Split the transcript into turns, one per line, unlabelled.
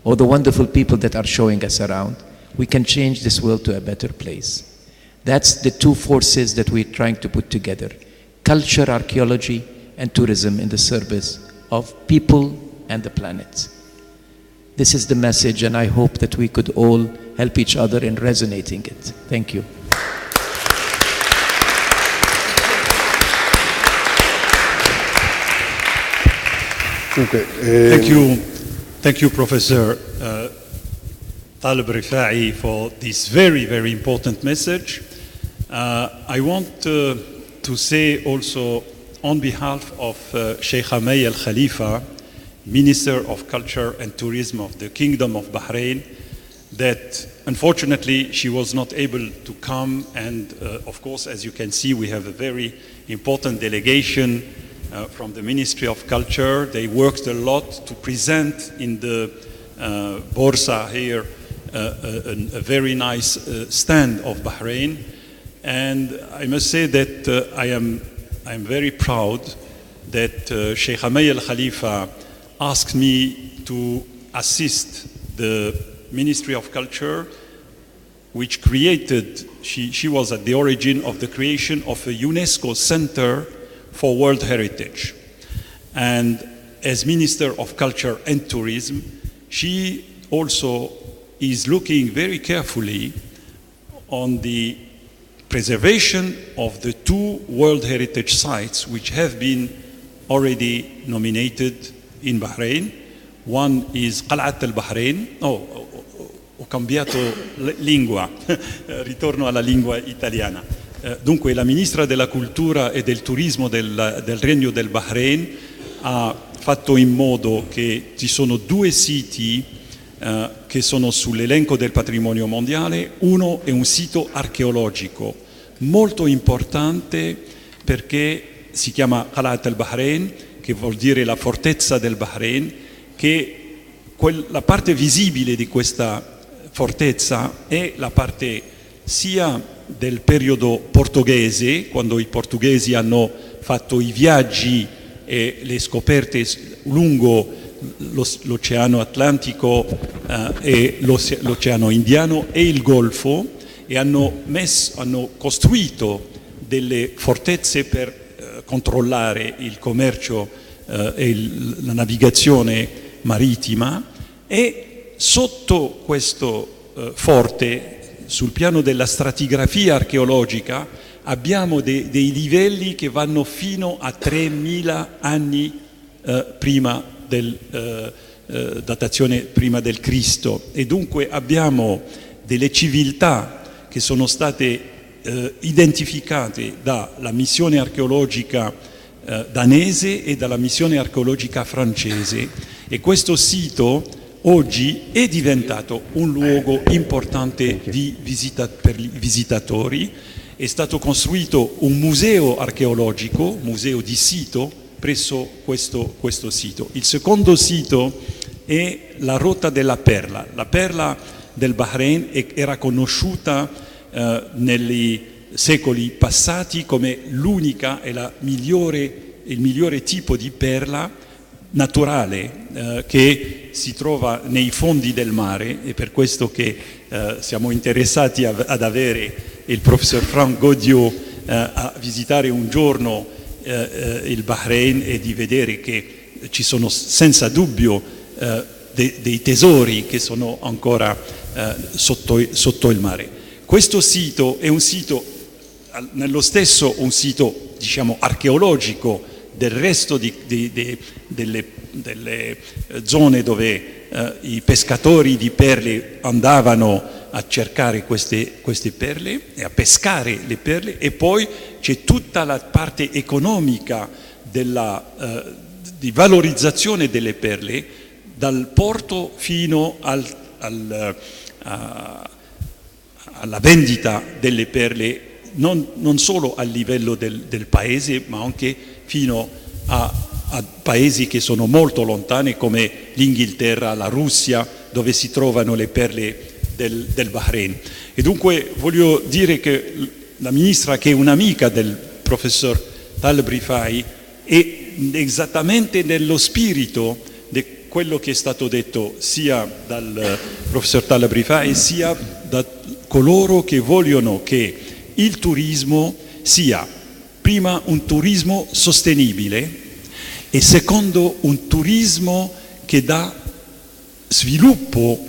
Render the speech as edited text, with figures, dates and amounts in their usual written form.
or the wonderful people that are showing us around, we can change this world to a better place. That's the two forces that we're trying to put together: culture, archaeology, and tourism in the service of people and the planet. This is the message, and I hope that we could all help each other in resonating it. Thank you.
Thank you, Professor Taleb Rifai, for this very, very important message. I want to say also on behalf of Sheikh Hamay Al Khalifa, Minister of Culture and Tourism of the Kingdom of Bahrain, that unfortunately she was not able to come, and of course, as you can see, we have a very important delegation from the Ministry of Culture. They worked a lot to present in the Borsa here a very nice stand of Bahrain. And I must say that I am very proud that Sheikh Hamay Al Khalifa asked me to assist the Ministry of Culture, which created, she was at the origin of the creation of a UNESCO Center for World Heritage. And as Minister of Culture and Tourism, she also is looking very carefully on the preservation of the two World Heritage sites which have been already nominated in Bahrain. One is Qal'at al-Bahrain. Ho cambiato lingua, ritorno alla lingua italiana. Dunque la Ministra della Cultura e del Turismo del Regno del Bahrain ha fatto in modo che ci sono due siti che sono sull'elenco del patrimonio mondiale. Uno è un sito archeologico molto importante perché si chiama Qal'at al-Bahrain, che vuol dire la fortezza del Bahrain, che la parte visibile di questa fortezza è la parte sia del periodo portoghese, quando i portoghesi hanno fatto i viaggi e le scoperte lungo l'Oceano Atlantico e l'Oceano Indiano e il Golfo, e hanno costruito delle fortezze per controllare il commercio e la navigazione marittima. E sotto questo forte, sul piano della stratigrafia archeologica, abbiamo dei livelli che vanno fino a 3000 anni prima datazione prima del Cristo, e dunque abbiamo delle civiltà che sono state identificate dalla missione archeologica danese e dalla missione archeologica francese, e questo sito oggi è diventato un luogo importante per i visitatori. È stato costruito un museo archeologico, museo di sito, presso questo sito. Il secondo sito è la Rotta della Perla. La perla del Bahrain era conosciuta negli secoli passati come l'unica e il migliore tipo di perla naturale che si trova nei fondi del mare, e per questo che siamo interessati ad avere il professor Franck Godiot a visitare un giorno il Bahrain e di vedere che ci sono senza dubbio dei tesori che sono ancora sotto il mare. Questo sito è un sito, nello stesso un sito, diciamo, archeologico del resto delle zone dove i pescatori di perle andavano a cercare queste perle e a pescare le perle, e poi c'è tutta la parte economica di valorizzazione delle perle, dal porto fino alla vendita delle perle, non solo a livello del paese, ma anche fino a paesi che sono molto lontani come l'Inghilterra, la Russia, dove si trovano le perle del Bahrain. E dunque voglio dire che la ministra, che è un'amica del professor Taleb Rifai, è esattamente nello spirito quello che è stato detto sia dal professor Taleb Rifai sia da coloro che vogliono che il turismo sia prima un turismo sostenibile e secondo un turismo che dà sviluppo